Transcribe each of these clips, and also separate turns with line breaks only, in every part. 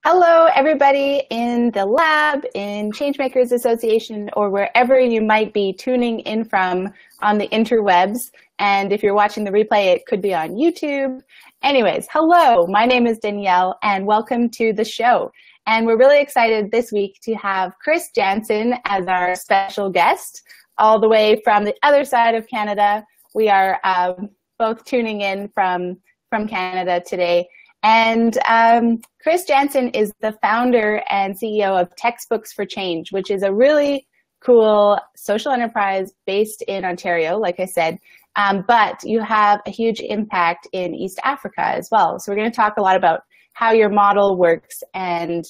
Hello, everybody in the lab, in Changemakers Association, or wherever you might be tuning in from on the interwebs. And if you're watching the replay, it could be on YouTube. Anyways, hello, my name is Danielle, and welcome to the show. And we're really excited this week to have Chris Janssen as our special guest, all the way from the other side of Canada. We are both tuning in from Canada today. And Chris Janssen is the founder and CEO of Textbooks for Change, which is a really cool social enterprise based in Ontario, like I said, but you have a huge impact in East Africa as well. So we're going to talk a lot about how your model works and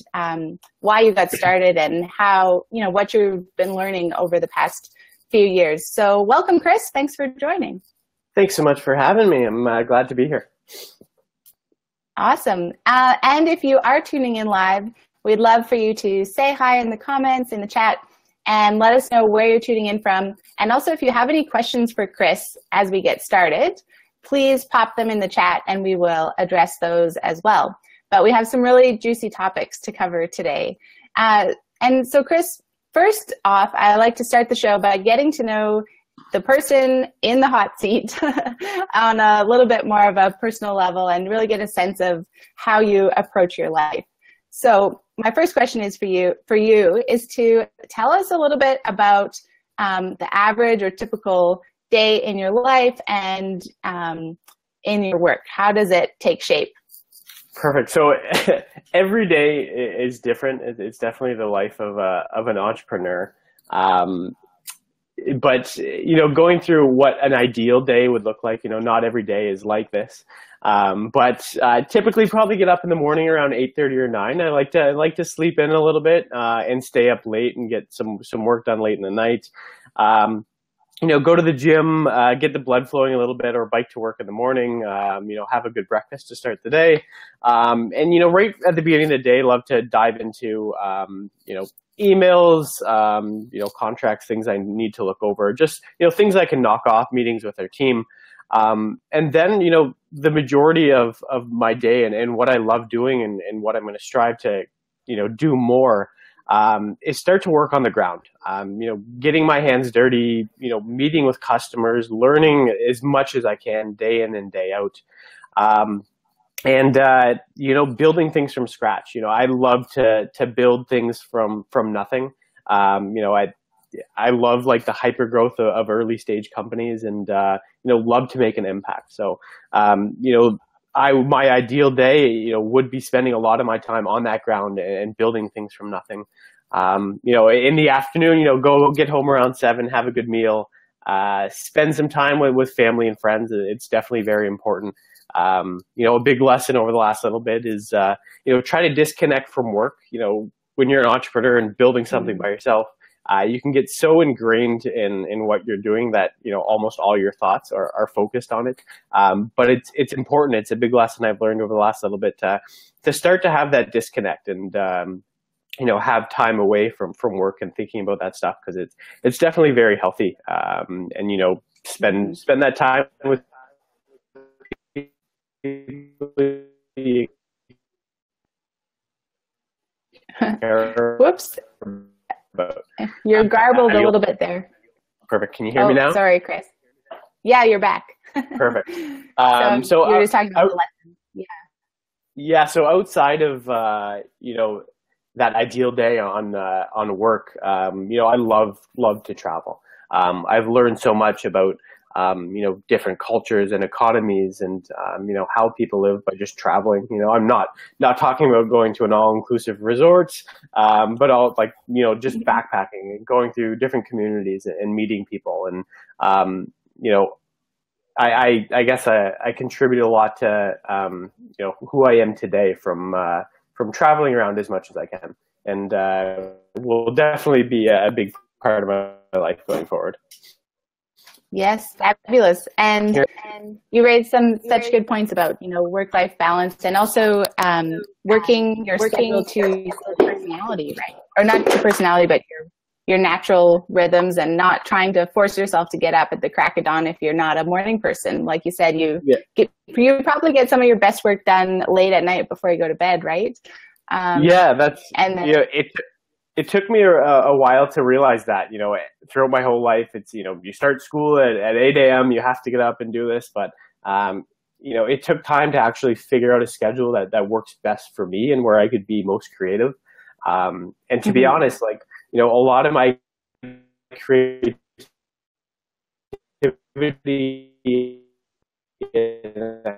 why you got started and how, what you've been learning over the past few years. So welcome, Chris. Thanks for joining.
Thanks so much for having me. I'm glad to be here.
Awesome. And if you are tuning in live, we'd love for you to say hi in the comments, in the chat, and let us know where you're tuning in from. And also, if you have any questions for Chris as we get started, please pop them in the chat and we will address those as well. But we have some really juicy topics to cover today. And so, Chris, first off, I like to start the show by getting to know the person in the hot seat on a little bit more of a personal level and really get a sense of how you approach your life. So my first question is for you is to tell us a little bit about the average or typical day in your life and in your work. How does it take shape?
Perfect. So every day is different. It's definitely the life of an entrepreneur. But, going through what an ideal day would look like, not every day is like this. But typically probably get up in the morning around 8:30 or 9. I like to sleep in a little bit and stay up late and get some work done late in the night. Go to the gym, get the blood flowing a little bit, or bike to work in the morning, have a good breakfast to start the day. Right at the beginning of the day, love to dive into, emails, contracts, things I need to look over, just, things I can knock off, meetings with our team. And then, the majority of my day and what I love doing and what I'm going to strive to, do more, is start to work on the ground, getting my hands dirty, meeting with customers, learning as much as I can day in and day out. And building things from scratch. I love to build things from nothing. I love like the hyper growth of early stage companies and, love to make an impact. So, my ideal day, would be spending a lot of my time on that ground and building things from nothing. In the afternoon, go get home around 7, have a good meal, spend some time with family and friends. It's definitely very important. A big lesson over the last little bit is, try to disconnect from work. When you're an entrepreneur and building something by yourself, you can get so ingrained in what you're doing that, almost all your thoughts are focused on it. But it's important. It's a big lesson I've learned over the last little bit to start to have that disconnect and, have time away from work and thinking about that stuff, because it's definitely very healthy. And, spend that time with
Whoops. You're garbled a little bit there.
Perfect. Can you hear me now?
Sorry, Chris. Yeah, you're back.
Perfect.
So you were just talking about the lesson. Yeah.
Yeah. So outside of, that ideal day on work, I love to travel. I've learned so much about different cultures and economies and, how people live by just traveling. I'm not talking about going to an all-inclusive resort, but all just backpacking and going through different communities and meeting people. And, I guess I contribute a lot to, who I am today from traveling around as much as I can. And, will definitely be a big part of my life going forward.
Yes, fabulous. And you raised such good points about, work-life balance and also working your schedule to your personality, right? Or not your personality, but your natural rhythms and not trying to force yourself to get up at the crack of dawn if you're not a morning person. Like you said, you probably get some of your best work done late at night before you go to bed, right?
Yeah, that's,
And then,
it took me a while to realize that, throughout my whole life, it's, you start school at 8 a.m., you have to get up and do this. But, it took time to actually figure out a schedule that works best for me and where I could be most creative. And to be honest, like, a lot of my creativity and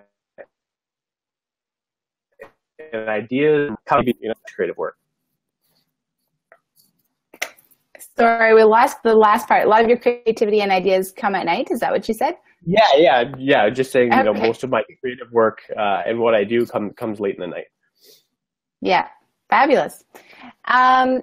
ideas come, creative work.
sorry, we lost the last part. A lot of your creativity and ideas come at night. Is that what you said?
Yeah. Just saying,
Okay.
most of my creative work and what I do comes late in the night.
Yeah, fabulous.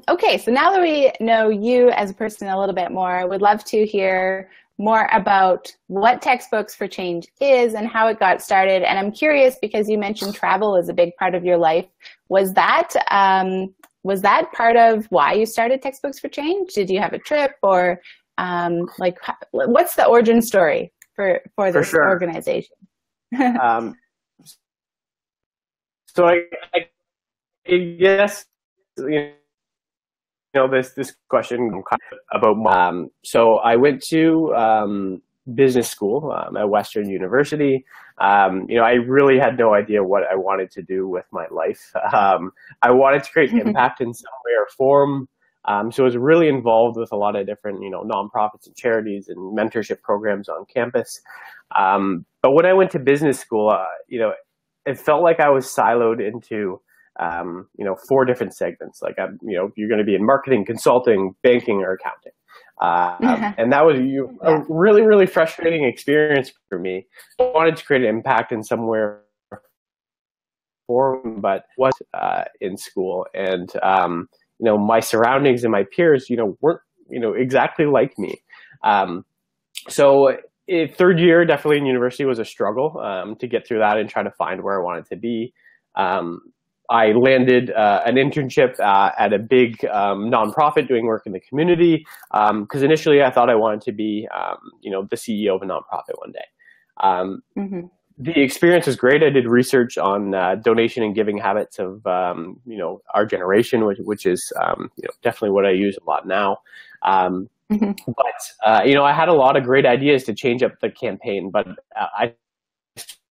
Okay, so now that we know you as a person a little bit more, I would love to hear more about what Textbooks for Change is and how it got started. And I'm curious because you mentioned travel is a big part of your life. Was that part of why you started Textbooks for Change? Did you have a trip, or what's the origin story for this organization?
So I guess, this question about so I went to business school at Western University. I really had no idea what I wanted to do with my life. I wanted to create impact in some way or form. So I was really involved with a lot of different, nonprofits and charities and mentorship programs on campus. But when I went to business school, it felt like I was siloed into 4 different segments. Like, you're going to be in marketing, consulting, banking, or accounting. And that was a really, really frustrating experience for me. I wanted to create an impact in somewhere form, but was in school. And, my surroundings and my peers, weren't, exactly like me. So third year, definitely in university, was a struggle to get through that and try to find where I wanted to be. I landed an internship at a big nonprofit doing work in the community, because initially I thought I wanted to be, the CEO of a nonprofit one day. The experience was great. I did research on donation and giving habits of, our generation, which is, definitely what I use a lot now. But, I had a lot of great ideas to change up the campaign, but I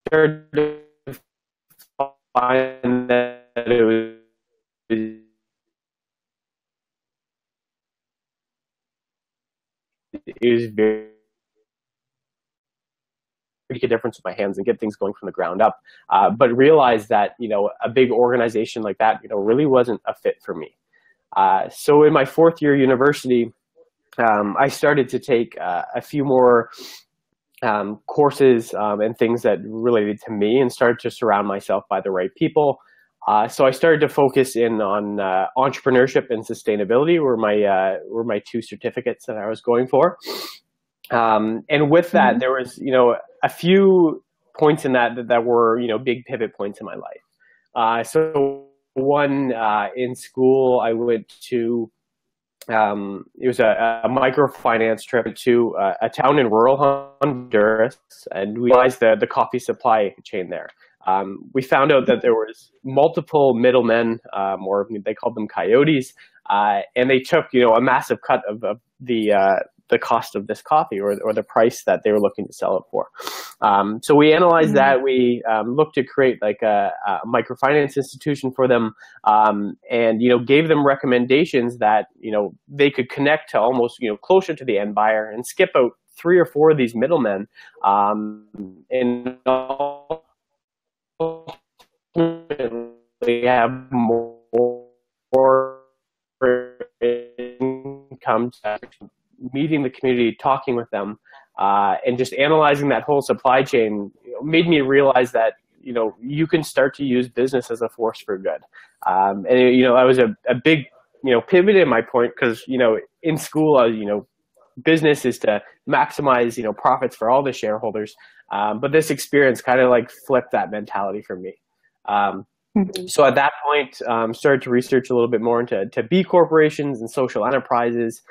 started to find that it was very make a difference with my hands and get things going from the ground up. But realized that, a big organization like that, really wasn't a fit for me. So in my 4th year university, I started to take a few more courses and things that related to me, and started to surround myself by the right people. So I started to focus in on entrepreneurship and sustainability were my 2 certificates that I was going for. And with that, there was, a few points in that were, big pivot points in my life. So one, in school, I went to, it was a microfinance trip to a town in rural Honduras, and we realized the coffee supply chain there. We found out that there was multiple middlemen, or they called them coyotes, and they took, a massive cut of the cost of this coffee, or the price that they were looking to sell it for. So we analyzed that. We looked to create like a microfinance institution for them, and gave them recommendations that they could connect to almost closer to the end buyer and skip out 3 or 4 of these middlemen, and ultimately have more income, meeting the community, talking with them, and just analyzing that whole supply chain made me realize that you can start to use business as a force for good. And I was a big pivot in my point, because in school business is to maximize profits for all the shareholders, but this experience kind of like flipped that mentality for me. So at that point, started to research a little bit more into B corporations and social enterprises,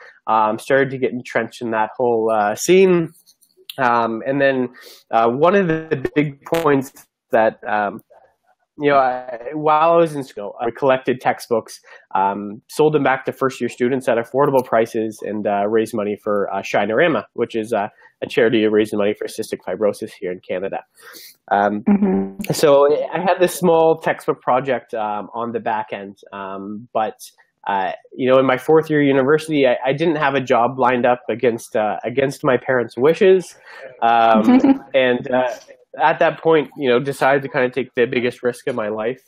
started to get entrenched in that whole scene. And then one of the big points that while I was in school, I collected textbooks, sold them back to first-year students at affordable prices, and raised money for Shinerama, which is a charity raising money for cystic fibrosis here in Canada. So I had this small textbook project on the back end, but in my fourth year university, I didn't have a job lined up against my parents' wishes, and at that point, decided to kind of take the biggest risk of my life.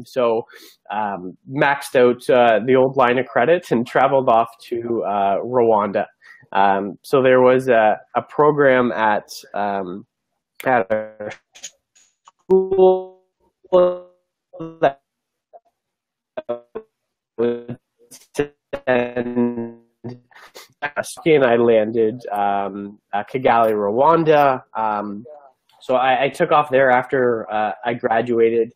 So maxed out the old line of credit and traveled off to Rwanda. So there was a program at a school that would send, and I landed Kigali, Rwanda. So I took off there after I graduated,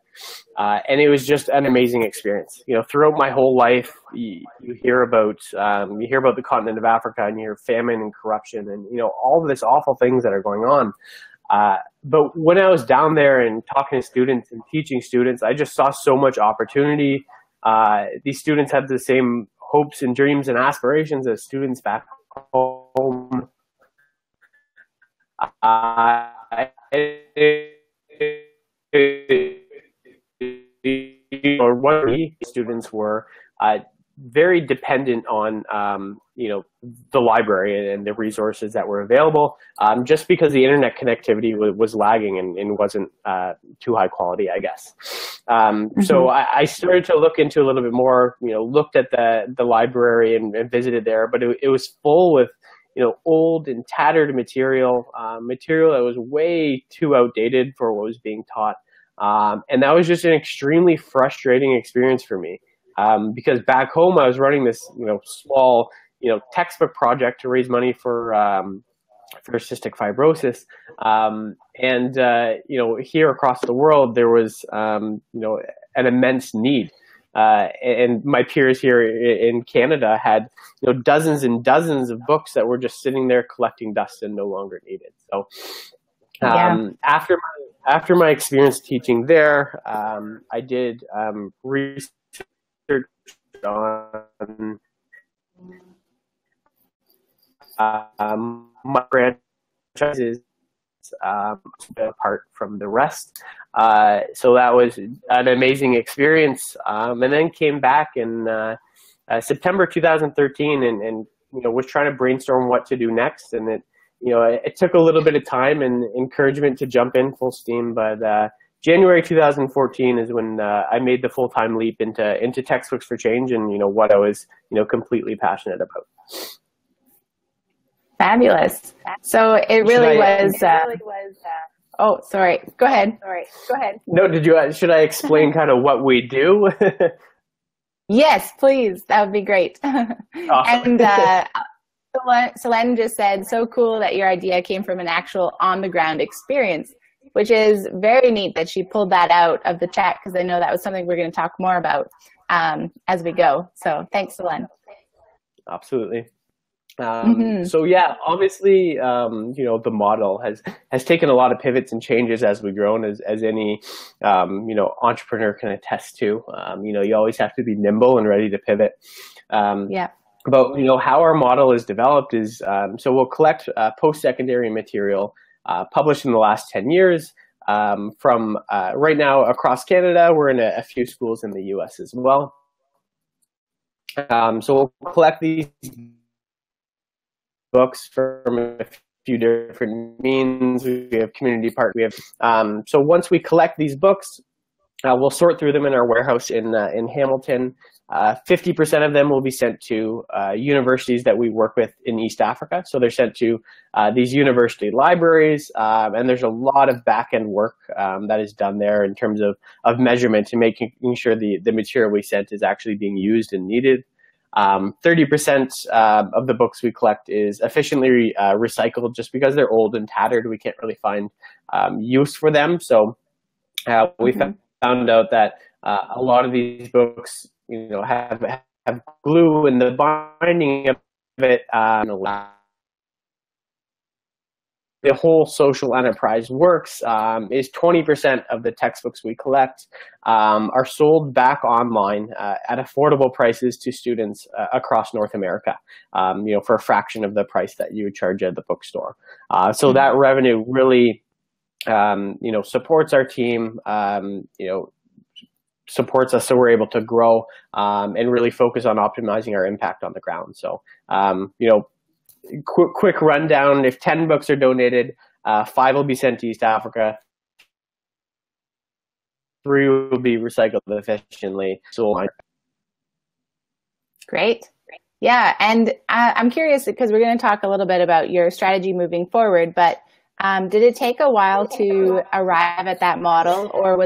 and it was just an amazing experience. Throughout my whole life, you hear about the continent of Africa, and you hear famine and corruption, and all of this awful things that are going on. But when I was down there and talking to students and teaching students, I just saw so much opportunity. These students have the same hopes and dreams and aspirations as students back home. One of the students were very dependent on the library and the resources that were available, just because the internet connectivity was lagging and wasn't too high quality, I guess. So I started to look into a little bit more, looked at the library and visited there, but it was full with old and tattered material that was way too outdated for what was being taught. And that was just an extremely frustrating experience for me. Because back home, I was running this, small, textbook project to raise money for cystic fibrosis. And here across the world, there was, an immense need. And my peers here in Canada had, dozens and dozens of books that were just sitting there collecting dust and no longer needed. So after my experience teaching there, I did research on my franchises apart from the rest. So that was an amazing experience. And then came back in September 2013 and was trying to brainstorm what to do next. And it took a little bit of time and encouragement to jump in full steam, but January 2014 is when I made the full-time leap into textbooks for change and what I was completely passionate about.
Fabulous. So it really was. Oh, sorry. Go ahead.
No, should I explain kind of what we do?
Yes, please. That would be great.
Awesome.
And Solène just said, so cool that your idea came from an actual on-the-ground experience, which is very neat that she pulled that out of the chat, because I know that was something we're going to talk more about as we go. So thanks, Solène.
Absolutely. So yeah, obviously, the model has taken a lot of pivots and changes as we've grown, as any, entrepreneur can attest to. You always have to be nimble and ready to pivot. But, how our model is developed is, so we'll collect post-secondary material published in the last 10 years from right now across Canada. We're in a few schools in the US as well. So we'll collect these books from a few different means. We have community partners. We have so once we collect these books, we'll sort through them in our warehouse in Hamilton. 50% of them will be sent to universities that we work with in East Africa. So they're sent to these university libraries, and there's a lot of back-end work that is done there in terms of measurement and making sure the material we sent is actually being used and needed. 30% of the books we collect is efficiently recycled, just because they're old and tattered. We can't really find use for them. So we found out that a lot of these books, have glue, and the binding of it the whole social enterprise works is 20% of the textbooks we collect are sold back online at affordable prices to students across North America, for a fraction of the price that you would charge at the bookstore. So that revenue really, supports our team, supports us so we're able to grow and really focus on optimizing our impact on the ground. So, quick rundown: if 10 books are donated, 5 will be sent to East Africa, 3 will be recycled efficiently. So,
great. Yeah, and I'm curious because we're going to talk a little bit about your strategy moving forward, but did it take a while to arrive at that model, or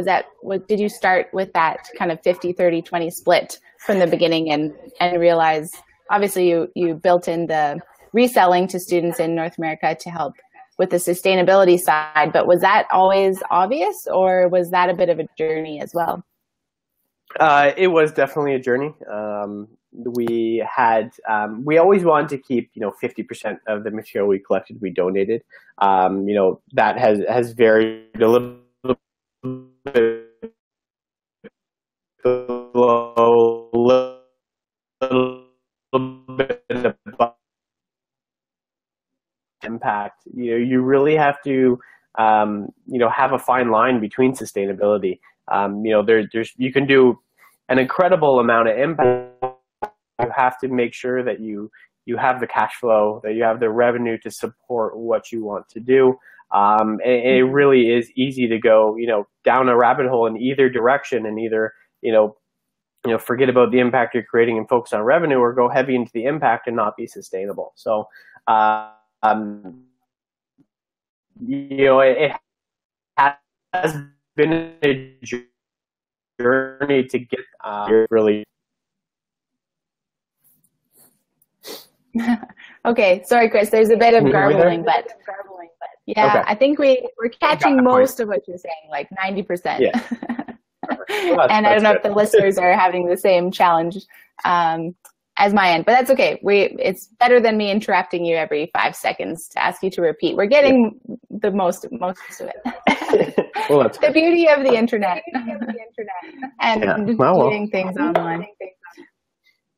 did you start with that kind of 50-30-20 split from the beginning and realize, obviously you built in the reselling to students in North America to help with the sustainability side, but was that always obvious, or was that a bit of a journey as well?
It was definitely a journey. We always wanted to keep, 50% of the material we collected, we donated. That has varied a little bit below, little bit above impact. You really have to, have a fine line between sustainability. You can do an incredible amount of impact. You have to make sure that you have the cash flow, that you have the revenue to support what you want to do. And it really is easy to go, down a rabbit hole in either direction, and either, forget about the impact you're creating and focus on revenue, or go heavy into the impact and not be sustainable. So, it has been a journey to get really.
Okay, sorry, Chris. There's a bit of garbling, but yeah, okay. I think we're catching most of what you're saying, like 90%. Yeah. Well, and I don't know if the listeners are having the same challenge as my end, but that's okay. It's better than me interrupting you every 5 seconds to ask you to repeat. We're getting the most of it. Well, that's the beauty of the internet and doing things online.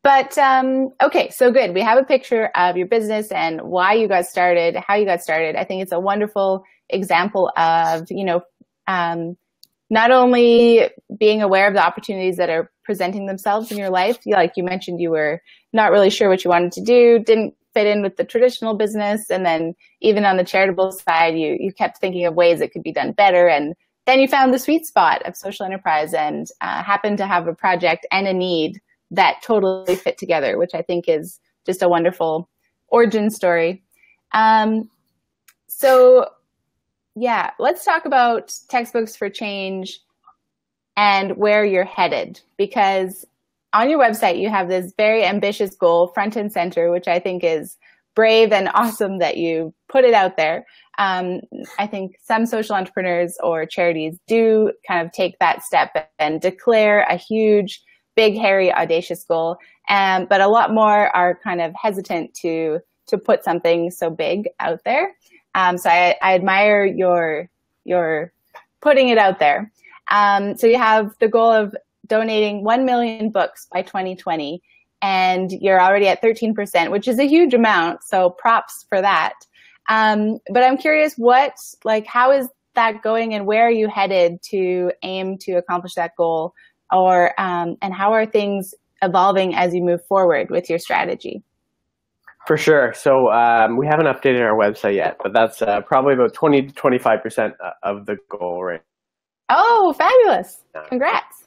But okay, so good. We have a picture of your business and why you got started, how you got started. I think it's a wonderful example of, not only being aware of the opportunities that are presenting themselves in your life. Like you mentioned, you were not really sure what you wanted to do, didn't fit in with the traditional business. And then even on the charitable side, you kept thinking of ways it could be done better. And then you found the sweet spot of social enterprise and happened to have a project and a need that totally fit together, which I think is just a wonderful origin story. So yeah, let's talk about Textbooks for Change and where you're headed, because on your website, you have this very ambitious goal front and center, which I think is brave and awesome that you put it out there. I think some social entrepreneurs or charities do kind of take that step and declare a huge, big, hairy, audacious goal. But a lot more are kind of hesitant to put something so big out there. So I admire your putting it out there. So you have the goal of donating 1 million books by 2020, and you're already at 13%, which is a huge amount. So props for that. But I'm curious, how is that going, and where are you headed to aim to accomplish that goal? Or and how are things evolving as you move forward with your strategy?
For sure. So we haven't updated our website yet, but that's probably about 20 to 25% of the goal, right?
Oh, fabulous! Congrats.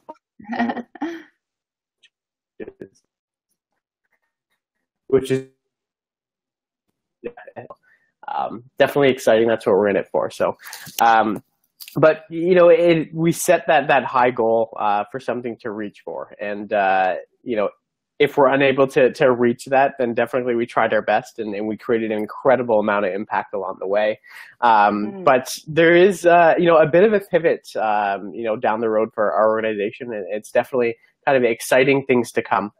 Which is definitely exciting. That's what we're in it for. So. But, we set that high goal for something to reach for. And, if we're unable to reach that, then definitely we tried our best and we created an incredible amount of impact along the way. But there is, a bit of a pivot, down the road for our organization. And it's definitely kind of exciting things to come.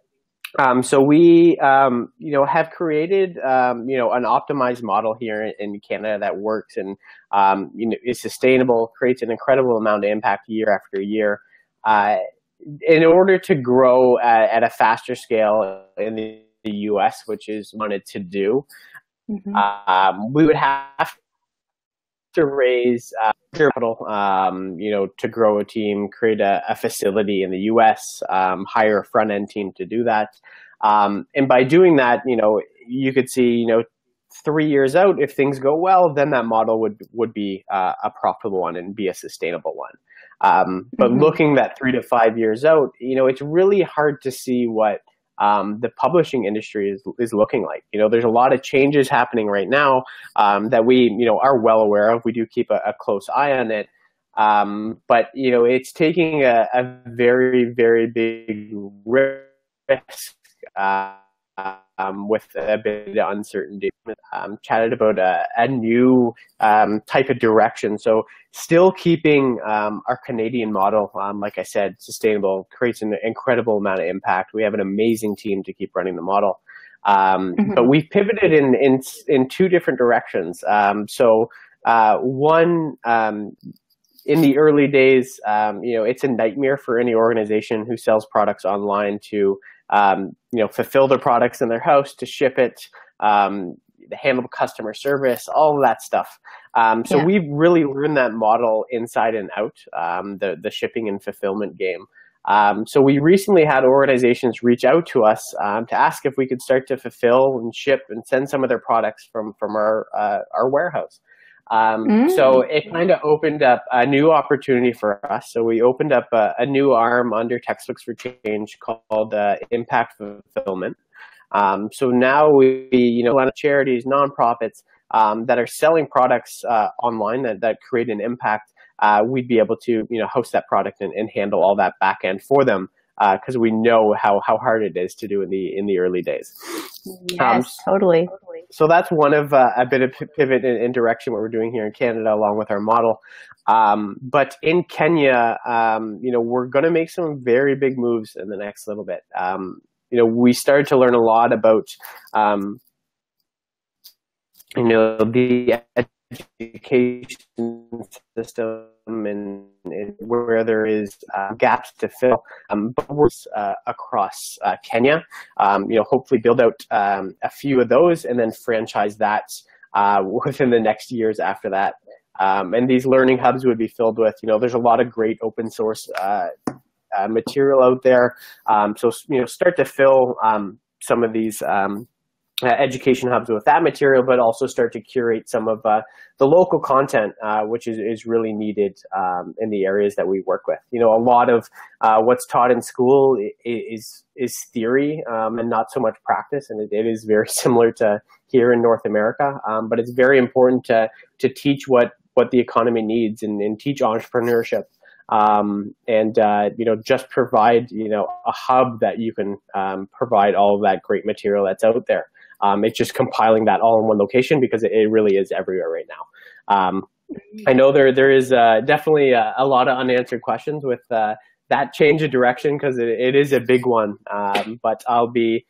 So we, have created, an optimized model here in Canada that works and, is sustainable, creates an incredible amount of impact year after year. Uh, in order to grow at a faster scale in the U.S., which is wanted to do,
Mm-hmm.
we would have to raise capital, to grow a team, create a facility in the U.S., hire a front end team to do that. And by doing that, you could see, 3 years out, if things go well, then that model would be a profitable one and be a sustainable one. But
Mm-hmm.
looking that 3 to 5 years out, it's really hard to see what the publishing industry is looking like. There's a lot of changes happening right now that we, are well aware of. We do keep a close eye on it. But, it's taking a very, very big risk with a bit of uncertainty. Chatted about a new type of direction. So still keeping our Canadian model, like I said, sustainable, creates an incredible amount of impact. We have an amazing team to keep running the model. But we've pivoted in two different directions. One, in the early days, it's a nightmare for any organization who sells products online to, fulfill their products in their house, to ship it, handle customer service, all of that stuff. We've really learned that model inside and out, the shipping and fulfillment game. So we recently had organizations reach out to us to ask if we could start to fulfill and ship and send some of their products from our warehouse. So it kind of opened up a new opportunity for us. So we opened up a new arm under Textbooks for Change called Impact Fulfillment. So now we, a lot of charities, nonprofits that are selling products online that create an impact. We'd be able to, host that product and handle all that back end for them because we know how hard it is to do in the early days.
Yes, totally.
So that's one of a bit of pivot in direction what we're doing here in Canada along with our model. But in Kenya, we're going to make some very big moves in the next little bit. We started to learn a lot about, the education system and where there is gaps to fill, across Kenya. Hopefully build out a few of those and then franchise that within the next years after that. And these learning hubs would be filled with, there's a lot of great open source material out there. So start to fill some of these education hubs with that material, but also start to curate some of the local content, which is really needed in the areas that we work with. A lot of what's taught in school is theory and not so much practice, and it is very similar to here in North America. But it's very important to teach what the economy needs and teach entrepreneurship. Just provide, a hub that you can provide all of that great material that's out there. It's just compiling that all in one location because it really is everywhere right now. I know there is definitely a lot of unanswered questions with that change of direction because it is a big one. But I'll be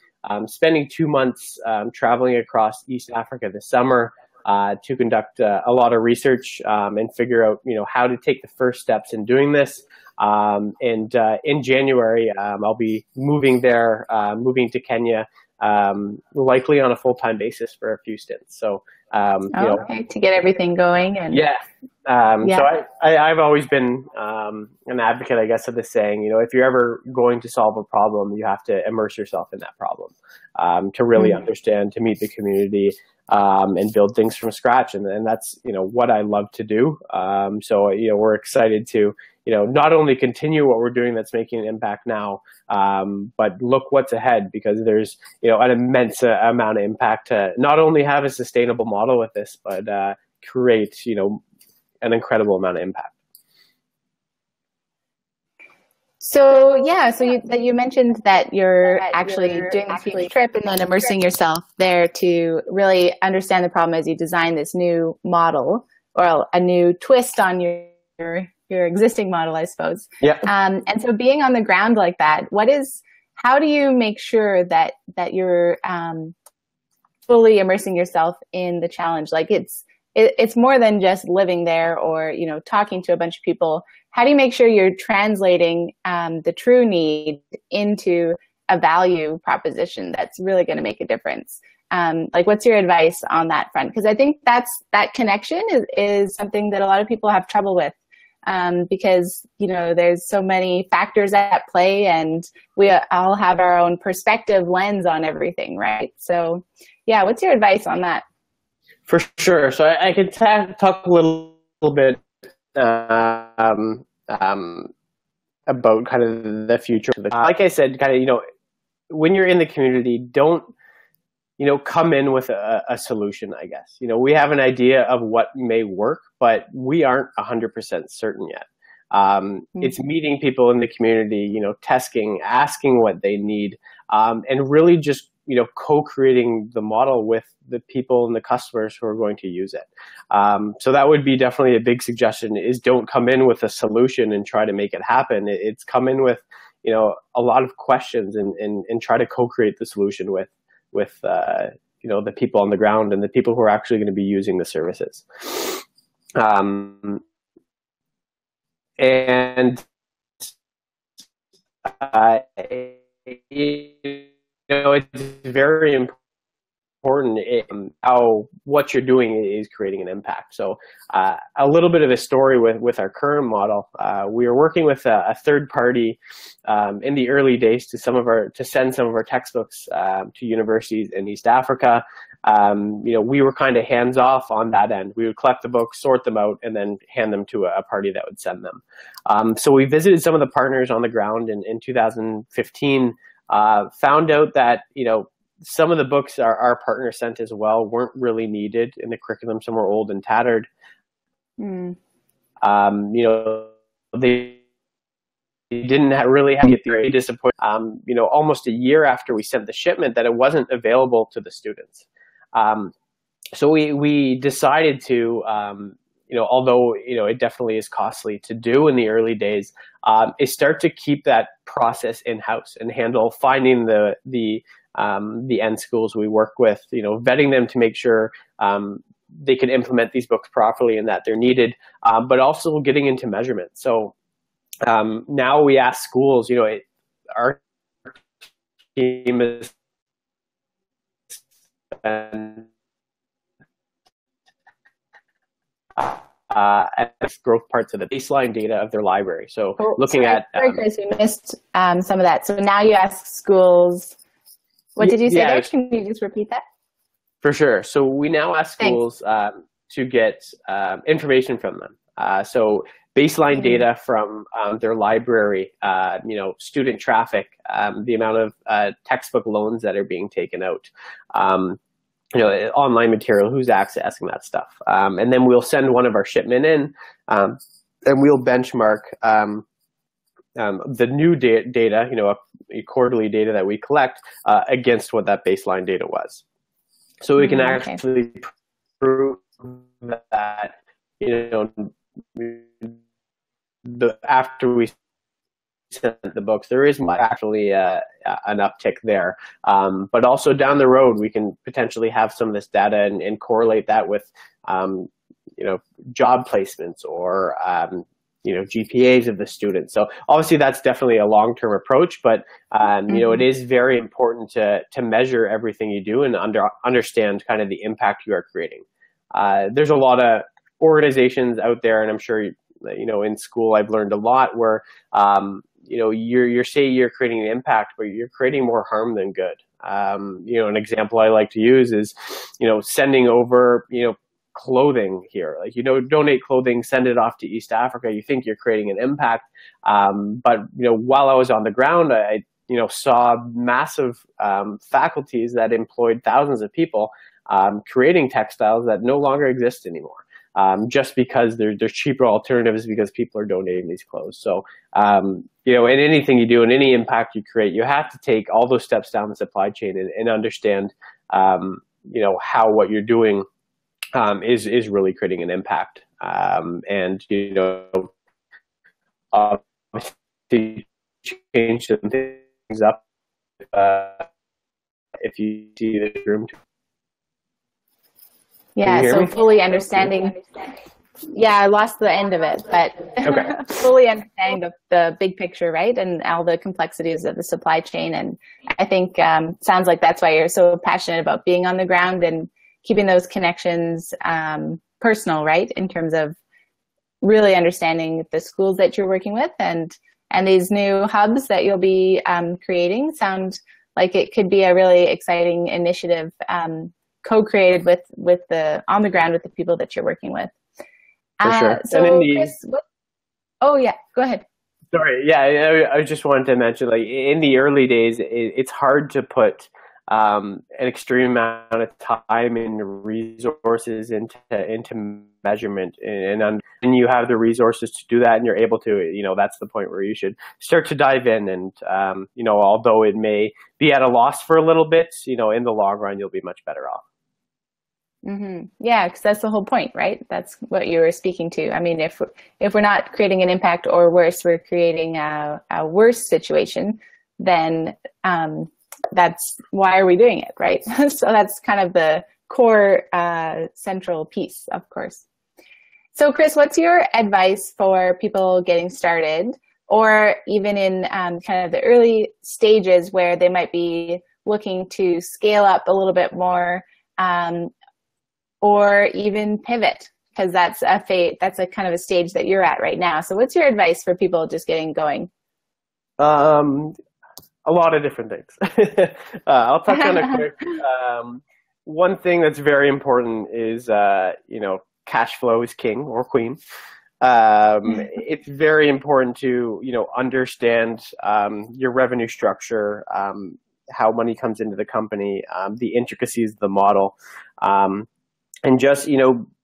spending 2 months traveling across East Africa this summer to conduct a lot of research and figure out, how to take the first steps in doing this. In January, I'll be moving to Kenya, likely on a full-time basis for a few stints. So,
to get everything going. And
So I've always been an advocate, I guess, of this saying, if you're ever going to solve a problem, you have to immerse yourself in that problem to really understand, to meet the community, and build things from scratch. And that's, what I love to do. So, we're excited to, not only continue what we're doing that's making an impact now, but look what's ahead because there's, an immense amount of impact to not only have a sustainable model with this, but create, an incredible amount of impact.
So you mentioned that you're actually doing this huge trip and then immersing yourself there to really understand the problem as you design this new model or a new twist on your existing model, I suppose.
Yeah.
And so being on the ground like that, what is how do you make sure that you're fully immersing yourself in the challenge? Like it's more than just living there or, you know, talking to a bunch of people. How do you make sure you're translating the true need into a value proposition that's really going to make a difference? Like, what's your advice on that front? Because I think that connection is something that a lot of people have trouble with, because, you know, there's so many factors at play and we all have our own perspective lens on everything, right? So yeah, what's your advice on that?
For sure. So I could talk a little bit about kind of the future. Like I said, kind of, you know, when you're in the community, don't, you know, come in with a solution, I guess. You know, we have an idea of what may work, but we aren't 100% certain yet. It's meeting people in the community, you know, testing, asking what they need, and really just, you know, co-creating the model with the people and the customers who are going to use it. So that would be definitely a big suggestion, is don't come in with a solution and try to make it happen. It's come in with, you know, a lot of questions and try to co-create the solution with you know, the people on the ground and the people who are actually going to be using the services. And you know, it's very important how what you're doing is creating an impact. So a little bit of a story with our current model. We were working with a third party in the early days to send some of our textbooks to universities in East Africa. You know, we were kind of hands off on that end. We would collect the books, sort them out, and then hand them to a party that would send them. So we visited some of the partners on the ground in 2015, found out that, you know, some of the books our partner sent as well weren't really needed in the curriculum. Some were old and tattered. You know, they didn't really have to get very disappointed. You know, almost a year after we sent the shipment, that it wasn't available to the students. So we decided to, you know, although, you know, it definitely is costly to do in the early days, is start to keep that process in-house and handle finding the end schools we work with, you know, vetting them to make sure they can implement these books properly and that they're needed, but also getting into measurement. So now we ask schools, you know, our team is growth parts of the baseline data of their library. So looking at
Chris, we missed some of that. So now you ask schools. What did you say there? Can you just repeat that?
For sure. So we now ask schools to get information from them. So baseline data from their library, you know, student traffic, the amount of textbook loans that are being taken out, you know, online material, who's accessing that stuff. And then we'll send one of our shipment in, and we'll benchmark the new data, you know, a quarterly data that we collect against what that baseline data was. So we can actually prove that, you know, after we sent the books, there is actually an uptick there. But also down the road, we can potentially have some of this data and correlate that with, you know, job placements or, you know, GPAs of the students. So obviously that's definitely a long-term approach, but, you know, it is very important to measure everything you do and understand kind of the impact you are creating. There's a lot of organizations out there, and I'm sure, you know, in school I've learned a lot where, you know, you're saying you're creating an impact, but you're creating more harm than good. You know, an example I like to use is, you know, sending over, you know, clothing here. Like, you know, donate clothing, send it off to East Africa. You think you're creating an impact. But, you know, while I was on the ground, I you know, saw massive faculties that employed thousands of people creating textiles that no longer exist anymore. Just because there's cheaper alternatives because people are donating these clothes. So, you know, in anything you do and any impact you create, you have to take all those steps down the supply chain and understand, you know, how what you're doing is really creating an impact. And, you know, obviously change some things up if you see the room.
Yeah, so fully understanding. Yeah, I lost the end of it, but
okay.
fully understanding the big picture, right? And all the complexities of the supply chain. And I think sounds like that's why you're so passionate about being on the ground and keeping those connections personal, right? In terms of really understanding the schools that you're working with and these new hubs that you'll be creating sound like it could be a really exciting initiative co-created with the on the ground with the people that you're working with.
For sure.
So, Chris, oh yeah, go ahead.
Sorry, yeah, I just wanted to mention, like in the early days, it's hard to put an extreme amount of time and resources into measurement, and you have the resources to do that, and you're able to, that's the point where you should start to dive in, and although it may be at a loss for a little bit, in the long run, you'll be much better off.
Mm-hmm. Yeah, because that's the whole point, right? That's what you were speaking to. I mean, if we're not creating an impact, or worse, we're creating a worse situation, then that's why are we doing it, right? So that's kind of the core central piece, of course. So, Chris, what's your advice for people getting started, or even in kind of the early stages where they might be looking to scale up a little bit more? Or even pivot, because that's a kind of a stage that you're at right now. So what's your advice for people just getting going?
A lot of different things. I'll touch on a quick. One thing that's very important is, cash flow is king or queen. It's very important to, understand your revenue structure, how money comes into the company, the intricacies of the model. And just,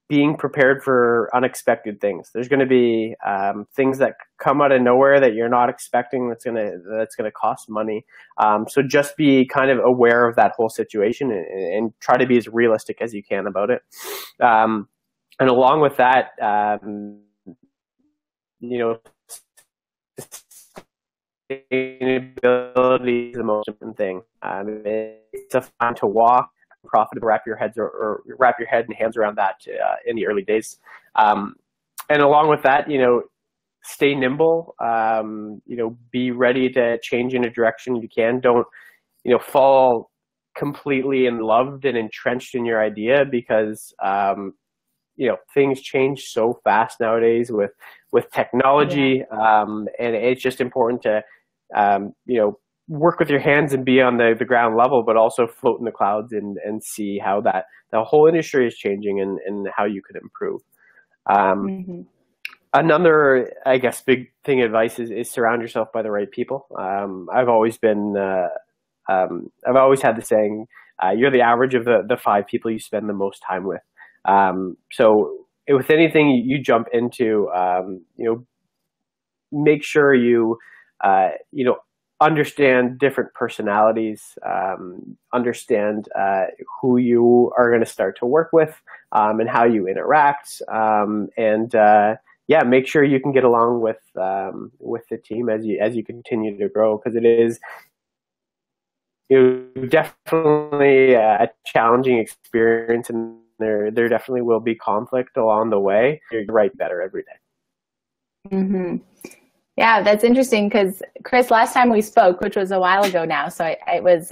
being prepared for unexpected things. There's going to be things that come out of nowhere that you're not expecting that's going to cost money. So just be kind of aware of that whole situation and try to be as realistic as you can about it. And along with that, sustainability is the most important thing. It's a fun to walk. Profitable, wrap your head and hands around that in the early days, and along with that, stay nimble. Be ready to change in a direction you can. Don't fall completely in loved and entrenched in your idea, because things change so fast nowadays with technology, and it's just important to work with your hands and be on the ground level, but also float in the clouds and see how the whole industry is changing and how you could improve. Another, I guess, big thing advice is surround yourself by the right people. I've always had the saying, you're the average of the 5 people you spend the most time with. So with anything you jump into, make sure you understand different personalities, understand who you are going to start to work with, and how you interact, make sure you can get along with the team as you continue to grow, because it is definitely a challenging experience, and there definitely will be conflict along the way. You're right better every day.
Mm-hmm. Yeah, that's interesting, because Chris, last time we spoke, which was a while ago now, so it was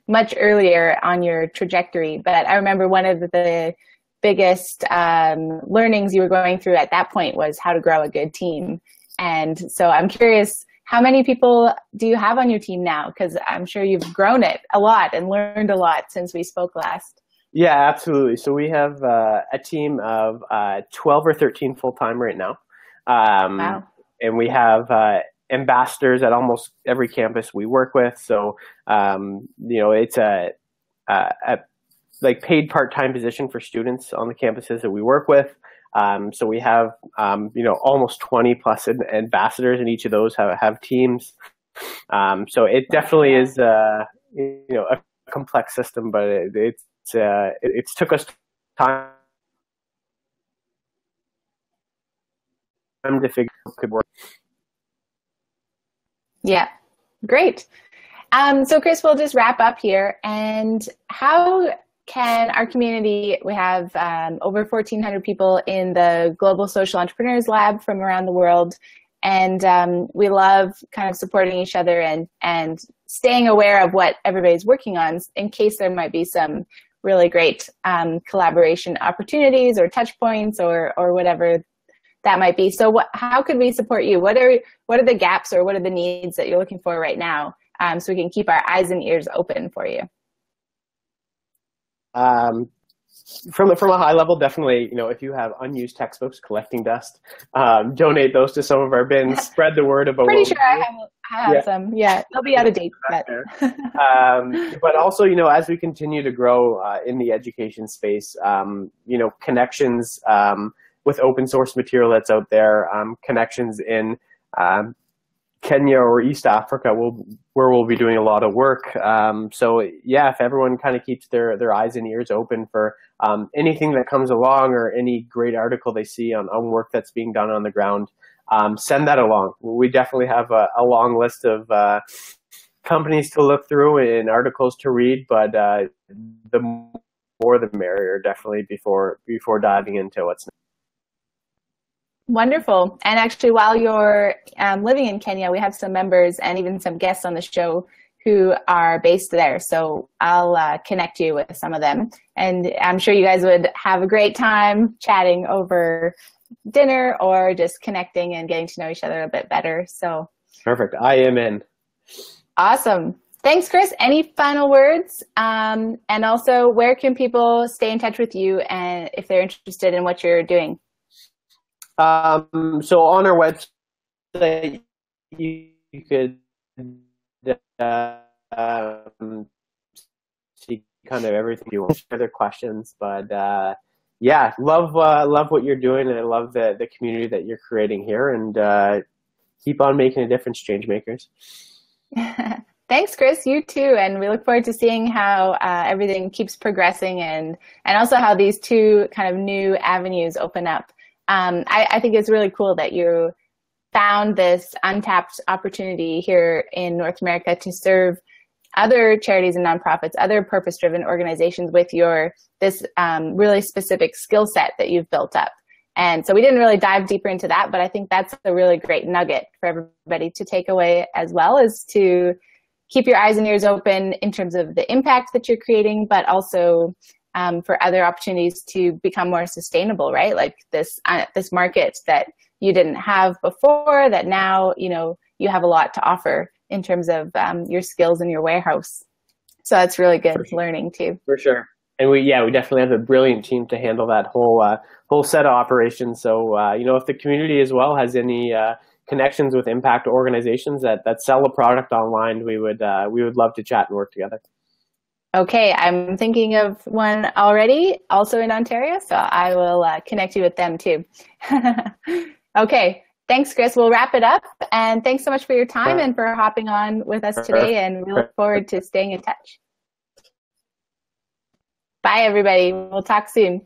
much earlier on your trajectory, but I remember one of the biggest learnings you were going through at that point was how to grow a good team. And so I'm curious, how many people do you have on your team now? Because I'm sure you've grown it a lot and learned a lot since we spoke last.
Yeah, absolutely. So we have a team of 12 or 13 full-time right now.
Wow.
And we have ambassadors at almost every campus we work with. So, it's a like paid part-time position for students on the campuses that we work with. So we have, almost 20 plus ambassadors, and each of those have teams. So it definitely is, a complex system, but it's took us time to figure out how it could work.
Yeah, great. So Chris, we'll just wrap up here. And how can our community, we have over 1,400 people in the Global Social Entrepreneurs Lab from around the world. And we love kind of supporting each other and staying aware of what everybody's working on in case there might be some really great collaboration opportunities or touch points or whatever that might be. So how could we support you? What are the gaps or what are the needs that you're looking for right now, so we can keep our eyes and ears open for you?
From a high level, definitely, if you have unused textbooks collecting dust, donate those to some of our bins. Spread the word about.
Pretty sure I have some. Yeah, they'll be out of date.
But also, as we continue to grow in the education space, connections with open source material that's out there, connections in Kenya or East Africa, where we'll be doing a lot of work. So yeah, if everyone kind of keeps their eyes and ears open for anything that comes along or any great article they see on work that's being done on the ground, send that along. We definitely have a long list of companies to look through and articles to read, but the more the merrier, definitely before diving into what's next.
Wonderful. And actually, while you're living in Kenya, we have some members and even some guests on the show who are based there. So I'll connect you with some of them. And I'm sure you guys would have a great time chatting over dinner or just connecting and getting to know each other a bit better. So
perfect. I am in.
Awesome. Thanks, Chris. Any final words? And also, where can people stay in touch with you and if they're interested in what you're doing?
So on our website, you could see kind of everything you want. Further questions, but yeah, love what you're doing, and I love the community that you're creating here, and keep on making a difference, change makers.
Thanks, Chris. You too, and we look forward to seeing how everything keeps progressing, and also how these two kind of new avenues open up. I think it's really cool that you found this untapped opportunity here in North America to serve other charities and nonprofits, other purpose-driven organizations with this really specific skill set that you've built up. And so we didn't really dive deeper into that, but I think that's a really great nugget for everybody to take away, as well as to keep your eyes and ears open in terms of the impact that you're creating, but also for other opportunities to become more sustainable, right? Like this market that you didn't have before, that now, you have a lot to offer in terms of your skills in your warehouse. So that's really good learning too.
For sure. And we definitely have a brilliant team to handle that whole set of operations. So, if the community as well has any connections with impact organizations that sell a product online, we would love to chat and work together.
Okay, I'm thinking of one already, also in Ontario, so I will connect you with them too. Okay, thanks, Chris. We'll wrap it up, and thanks so much for your time and for hopping on with us today, and we look forward to staying in touch. Bye, everybody. We'll talk soon.